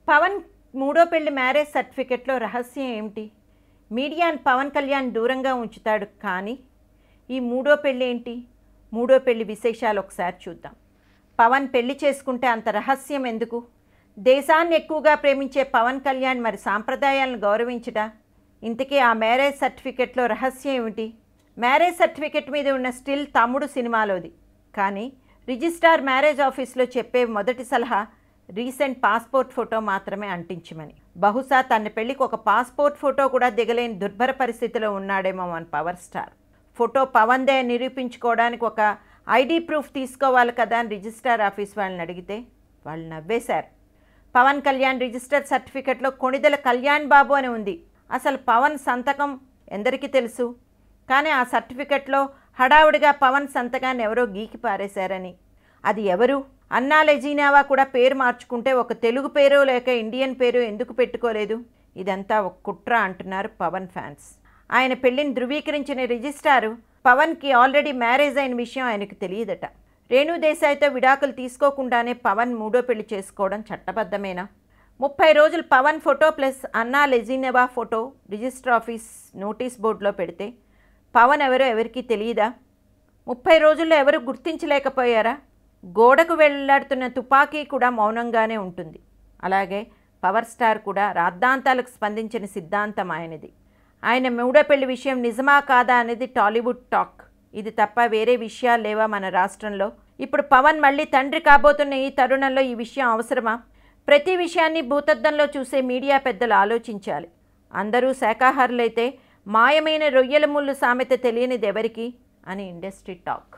పవన్ మూడో పెళ్లి మ్యారేజ్ సర్టిఫికెట్లో రహస్యం ఏమిటి? మీడియాను పవన్ కళ్యాణ్ దూరంగా ఉంచుతాడు, కానీ ఈ మూడో పెళ్ళి ఏంటి? మూడో పెళ్లి విశేషాలు ఒకసారి చూద్దాం. పవన్ పెళ్లి చేసుకుంటే అంత రహస్యం ఎందుకు? దేశాన్ని ఎక్కువగా ప్రేమించే పవన్ కళ్యాణ్ మరి సాంప్రదాయాలను గౌరవించడా? ఇంతకీ ఆ మ్యారేజ్ సర్టిఫికెట్లో రహస్యం ఏమిటి? మ్యారేజ్ సర్టిఫికెట్ మీద ఉన్న స్టిల్ తమ్ముడు సినిమాలోది, కానీ రిజిస్ట్రార్ మ్యారేజ్ ఆఫీస్లో చెప్పే మొదటి సలహా రీసెంట్ పాస్పోర్ట్ ఫోటో మాత్రమే అంటించమని. బహుశా తన పెళ్లికి ఒక పాస్పోర్ట్ ఫోటో కూడా దిగలేని దుర్భర పరిస్థితిలో ఉన్నాడేమో మన పవర్ స్టార్. ఫోటో పవన్దే నిరూపించుకోవడానికి ఒక ఐడి ప్రూఫ్ తీసుకోవాలి కదా అని రిజిస్ట్రార్ ఆఫీస్ వాళ్ళని అడిగితే వాళ్ళు నవ్వేశారు. పవన్ కళ్యాణ్ రిజిస్టర్ సర్టిఫికెట్లో కొణిదెల కళ్యాణ్ బాబు అని ఉంది. అసలు పవన్ సంతకం ఎందరికీ తెలుసు, కానీ ఆ సర్టిఫికెట్లో హడావుడిగా పవన్ సంతకాన్ని ఎవరో గీకి పారేశారని. అది ఎవరు? అన్నా లెజీనావా కూడా పేరు మార్చుకుంటే ఒక తెలుగు పేరు లేక ఇండియన్ పేరు ఎందుకు పెట్టుకోలేదు? ఇదంతా ఒక కుట్ర అంటున్నారు పవన్ ఫ్యాన్స్. ఆయన పెళ్లిని ధృవీకరించిన రిజిస్ట్రారు పవన్కి ఆల్రెడీ మ్యారేజ్ అయిన విషయం ఆయనకు తెలియదట. రేణు దేశాయ్తో విడాకులు తీసుకోకుండానే పవన్ మూడో పెళ్లి చేసుకోవడం చట్టబద్ధమేనా? 30 రోజులు పవన్ ఫోటో ప్లస్ అన్నా లెజీనావా ఫోటో రిజిస్టర్ ఆఫీస్ నోటీస్ బోర్డులో పెడితే పవన్ ఎవరో ఎవరికీ తెలియదా? 30 రోజుల్లో ఎవరు గుర్తించలేకపోయారా? గోడకు వెళ్లాడుతున్న తుపాకీ కూడా మౌనంగానే ఉంటుంది. అలాగే పవర్ స్టార్ కూడా రాద్ధాంతాలకు స్పందించిన సిద్ధాంతం ఆయనది. ఆయన మూడో పెళ్లి విషయం నిజమా కాదా అనేది టాలీవుడ్ టాక్. ఇది తప్ప వేరే విషయాలు లేవా మన రాష్ట్రంలో? ఇప్పుడు పవన్ మళ్ళీ తండ్రి కాబోతున్న ఈ తరుణంలో ఈ విషయం అవసరమా? ప్రతి విషయాన్ని భూతద్దంలో చూసే మీడియా పెద్దలు ఆలోచించాలి. అందరూ శాకాహారులైతే మాయమైన రొయ్యల ముళ్ళు సామెత తెలియనిది ఎవరికి అని ఇండస్ట్రీ టాక్.